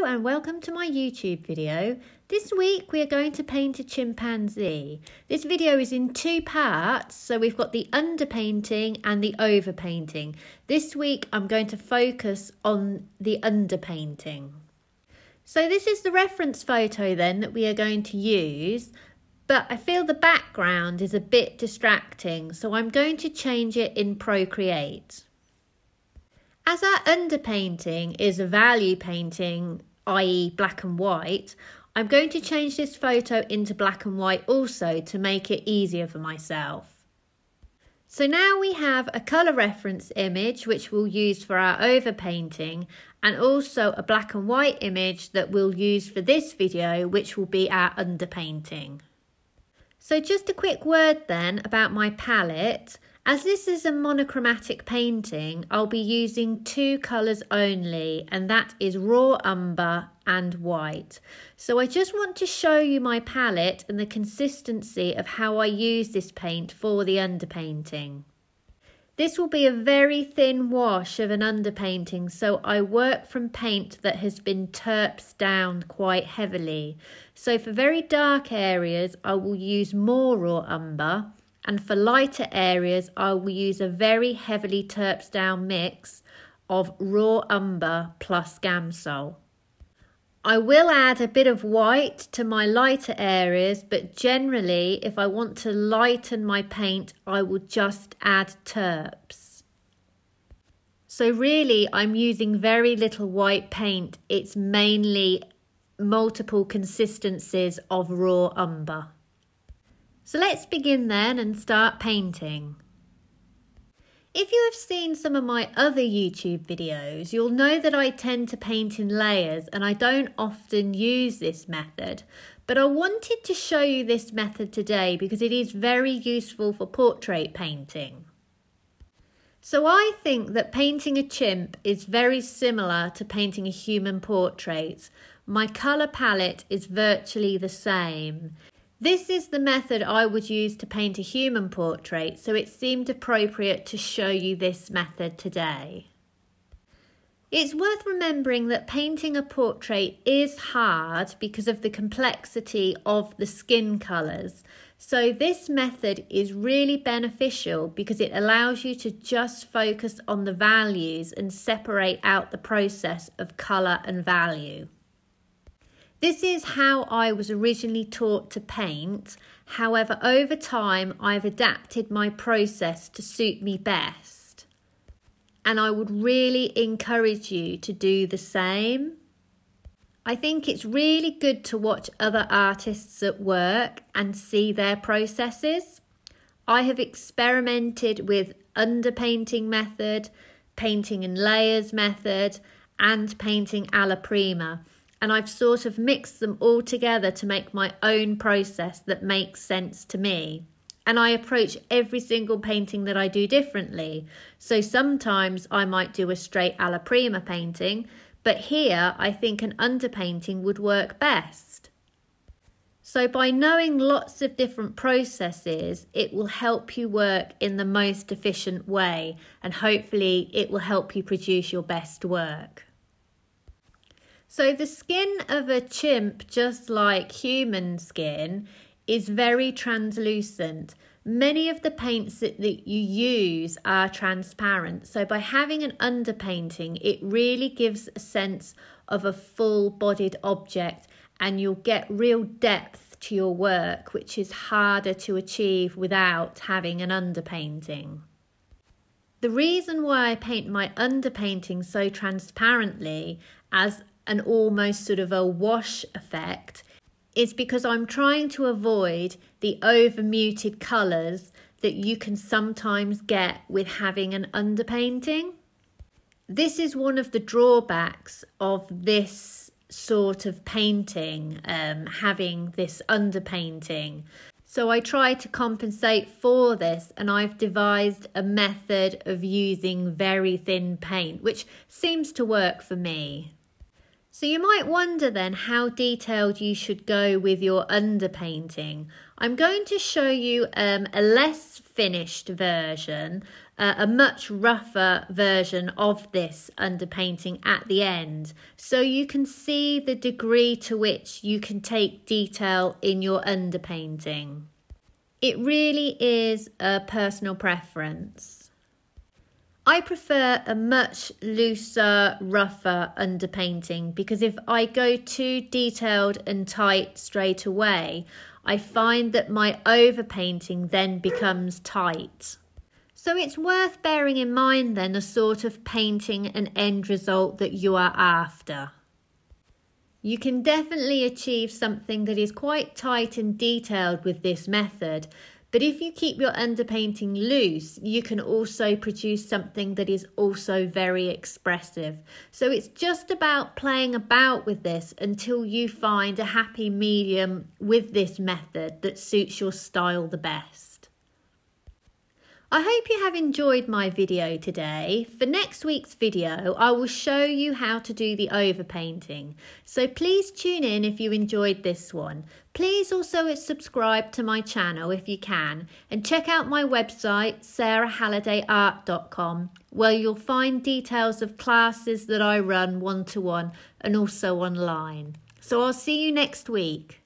and welcome to my YouTube video. This week we are going to paint a chimpanzee. This video is in two parts, so we've got the underpainting and the overpainting. This week I'm going to focus on the underpainting. So this is the reference photo then that we are going to use, but I feel the background is a bit distracting, so I'm going to change it in Procreate. As our underpainting is a value painting, i.e. black and white, I'm going to change this photo into black and white also to make it easier for myself. So now we have a colour reference image which we'll use for our overpainting, and also a black and white image that we'll use for this video, which will be our underpainting. So just a quick word then about my palette. As this is a monochromatic painting, I'll be using two colours only, and that is raw umber and white. So I just want to show you my palette and the consistency of how I use this paint for the underpainting. This will be a very thin wash of an underpainting, so I work from paint that has been terps down quite heavily. So for very dark areas, I will use more raw umber. And for lighter areas, I will use a very heavily terps down mix of raw umber plus Gamsol. I will add a bit of white to my lighter areas, but generally, if I want to lighten my paint, I will just add terps. So really, I'm using very little white paint. It's mainly multiple consistencies of raw umber. So let's begin then and start painting. If you have seen some of my other YouTube videos, you'll know that I tend to paint in layers and I don't often use this method, but I wanted to show you this method today because it is very useful for portrait painting. So I think that painting a chimp is very similar to painting a human portrait. My colour palette is virtually the same. This is the method I would use to paint a human portrait, so it seemed appropriate to show you this method today. It's worth remembering that painting a portrait is hard because of the complexity of the skin colours. So this method is really beneficial because it allows you to just focus on the values and separate out the process of colour and value. This is how I was originally taught to paint. However, over time, I've adapted my process to suit me best. And I would really encourage you to do the same. I think it's really good to watch other artists at work and see their processes. I have experimented with underpainting method, painting in layers method, and painting alla prima. And I've sort of mixed them all together to make my own process that makes sense to me. And I approach every single painting that I do differently. So sometimes I might do a straight alla prima painting, but here I think an underpainting would work best. So by knowing lots of different processes, it will help you work in the most efficient way, and hopefully it will help you produce your best work. So the skin of a chimp, just like human skin, is very translucent. Many of the paints that you use are transparent. So by having an underpainting, it really gives a sense of a full-bodied object, and you'll get real depth to your work, which is harder to achieve without having an underpainting. The reason why I paint my underpainting so transparently as an almost sort of a wash effect is because I'm trying to avoid the over muted colours that you can sometimes get with having an underpainting. This is one of the drawbacks of this sort of painting, having this underpainting. So I try to compensate for this, and I've devised a method of using very thin paint, which seems to work for me. So you might wonder then how detailed you should go with your underpainting. I'm going to show you a less finished version a much rougher version of this underpainting at the end, so you can see the degree to which you can take detail in your underpainting. It really is a personal preference. I prefer a much looser, rougher underpainting because if I go too detailed and tight straight away, I find that my overpainting then becomes tight. So it's worth bearing in mind then the sort of painting and end result that you are after. You can definitely achieve something that is quite tight and detailed with this method, but if you keep your underpainting loose, you can also produce something that is also very expressive. So it's just about playing about with this until you find a happy medium with this method that suits your style the best. I hope you have enjoyed my video today. For next week's video, I will show you how to do the overpainting. So please tune in if you enjoyed this one. Please also subscribe to my channel if you can, and check out my website sarahhallidayart.com, where you'll find details of classes that I run one-to-one and also online. So I'll see you next week.